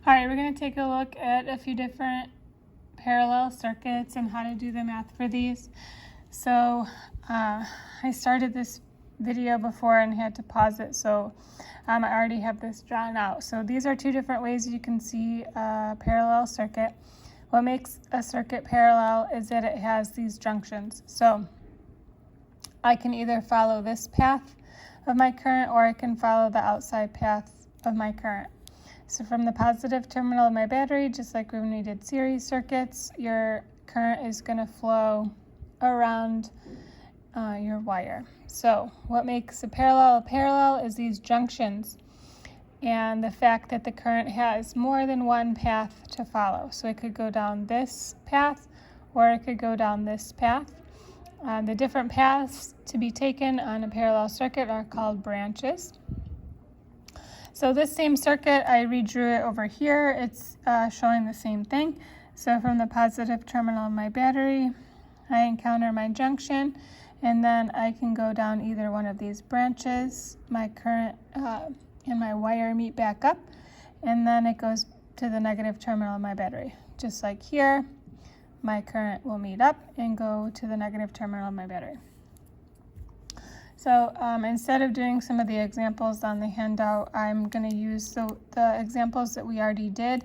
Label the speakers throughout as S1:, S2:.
S1: All right, we're going to take a look at a few different parallel circuits and how to do the math for these. So I started this video before and had to pause it, so I already have this drawn out. So these are two different ways you can see a parallel circuit. What makes a circuit parallel is that it has these junctions. So I can either follow this path of my current or I can follow the outside path of my current. So from the positive terminal of my battery, just like when we did series circuits, your current is going to flow around your wire. So what makes a parallel is these junctions and the fact that the current has more than one path to follow. So it could go down this path or it could go down this path. The different paths to be taken on a parallel circuit are called branches. So this same circuit, I redrew it over here. It's showing the same thing. So from the positive terminal of my battery, I encounter my junction, and then I can go down either one of these branches. My current and my wire meet back up, and then it goes to the negative terminal of my battery. Just like here, my current will meet up and go to the negative terminal of my battery. So instead of doing some of the examples on the handout, I'm going to use the examples that we already did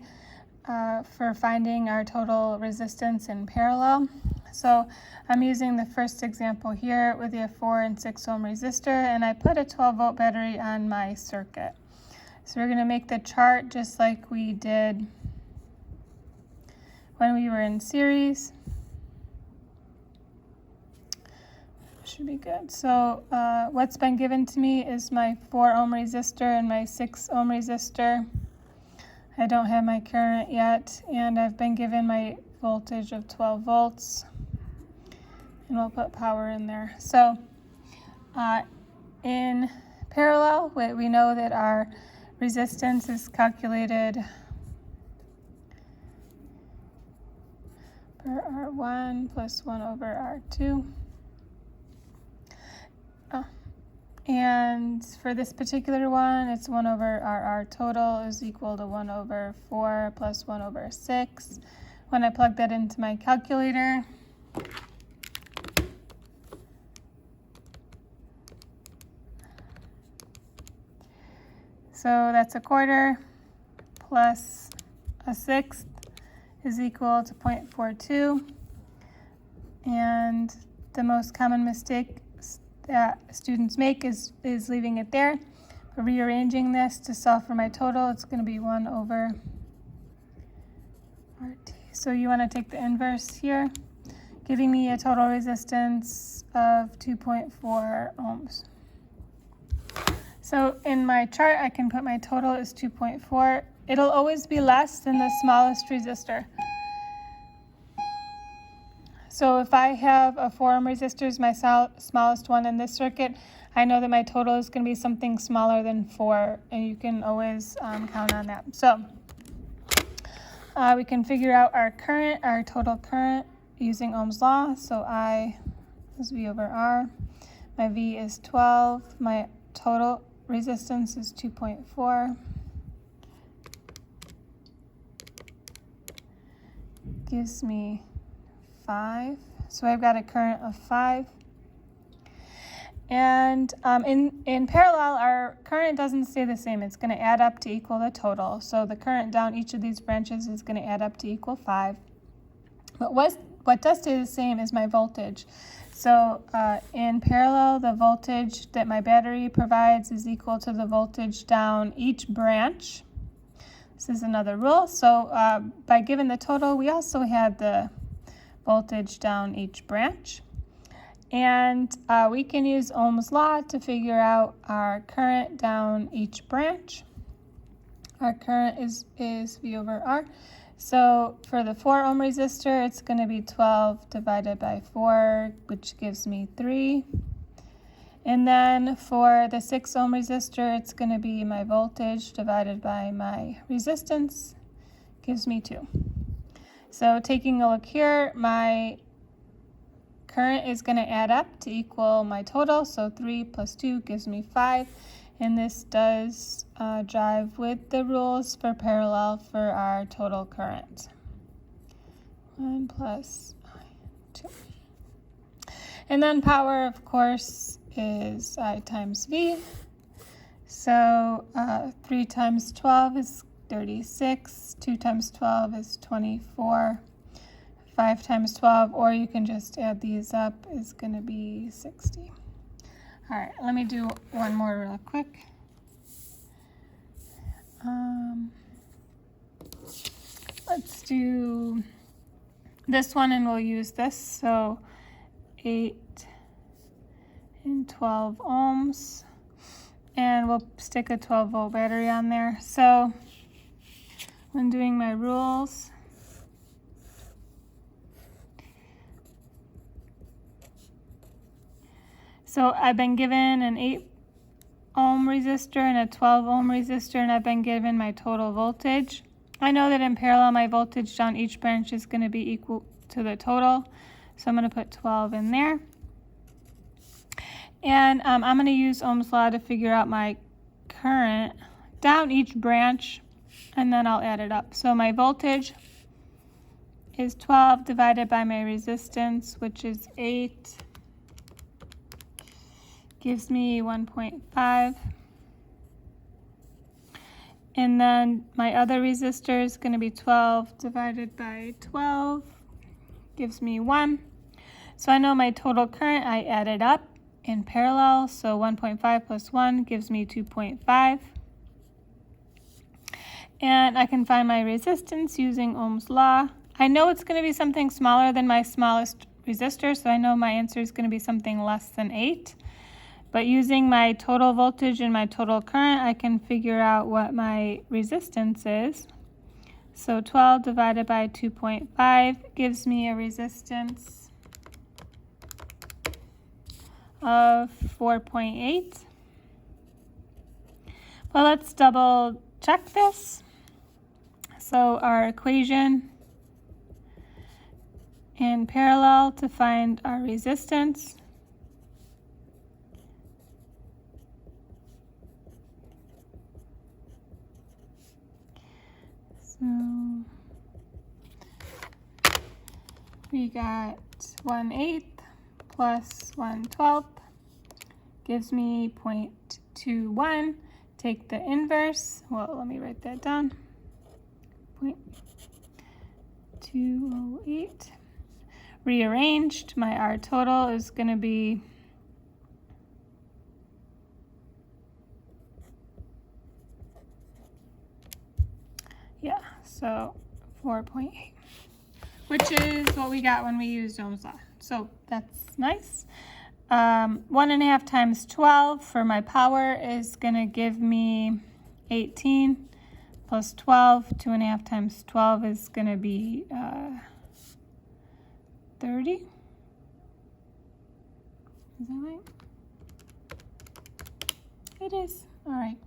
S1: for finding our total resistance in parallel. So I'm using the first example here with a 4 and 6 ohm resistor, and I put a 12 volt battery on my circuit. So we're going to make the chart just like we did when we were in series. Should be good. So what's been given to me is my 4 ohm resistor and my 6 ohm resistor. I don't have my current yet, and I've been given my voltage of 12 volts, and we'll put power in there. So in parallel, we know that our resistance is calculated for R1 plus 1 over R2. And for this particular one, it's 1 over RR total is equal to 1 over 4 plus 1 over 6. When I plug that into my calculator, so that's a quarter plus a sixth is equal to 0.42. And the most common mistake that students make is leaving it there. But rearranging this to solve for my total, it's going to be 1 over RT. So you want to take the inverse here, giving me a total resistance of 2.4 ohms. So in my chart, I can put my total is 2.4. It'll always be less than the smallest resistor. So if I have a 4 ohm resistor as my smallest one in this circuit, I know that my total is going to be something smaller than 4, and you can always count on that. So we can figure out our current, our total current, using Ohm's law. So I is V over R. My V is 12. My total resistance is 2.4. Gives me 5. So I've got a current of 5. And in parallel, our current doesn't stay the same. It's going to add up to equal the total. So the current down each of these branches is going to add up to equal 5. But what does stay the same is my voltage. So in parallel, the voltage that my battery provides is equal to the voltage down each branch. This is another rule. So by given the total, we also had the voltage down each branch. And we can use Ohm's law to figure out our current down each branch. Our current is V over R. So for the 4 ohm resistor, it's going to be 12 divided by 4, which gives me 3. And then for the 6 ohm resistor, it's going to be my voltage divided by my resistance, gives me 2. So taking a look here, my current is going to add up to equal my total. So 3 plus 2 gives me 5. And this does jive with the rules for parallel for our total current. 1 plus I2. And then power, of course, is I times V. So 3 times 12 is 36. 2 times 12 is 24. 5 times 12, or you can just add these up, is going to be 60. All right, let me do one more real quick. Let's do this one, and we'll use this. So 8 and 12 ohms, and we'll stick a 12-volt battery on there. So when doing my rules, so I've been given an 8 ohm resistor and a 12 ohm resistor, and I've been given my total voltage. I know that in parallel my voltage down each branch is going to be equal to the total, so I'm going to put 12 in there. And I'm going to use Ohm's law to figure out my current down each branch, and then I'll add it up. So my voltage is 12 divided by my resistance, which is 8, gives me 1.5. And then my other resistor is going to be 12 divided by 12, gives me 1. So I know my total current, I added up in parallel, so 1.5 plus 1 gives me 2.5. And I can find my resistance using Ohm's law. I know it's going to be something smaller than my smallest resistor, so I know my answer is going to be something less than 8. But using my total voltage and my total current, I can figure out what my resistance is. So 12 divided by 2.5 gives me a resistance of 4.8. Well, let's double check this. So our equation in parallel to find our resistance . So we got 1/8 plus 1/12 gives me 0.21. Take the inverse. Well, let me write that down. 0.208. Rearranged, my R total is going to be so 4.8, which is what we got when we used Ohm's law. So that's nice. 1.5 times 12 for my power is going to give me 18 plus 12. 2.5 times 12 is going to be 30. Is that right? It is. All right.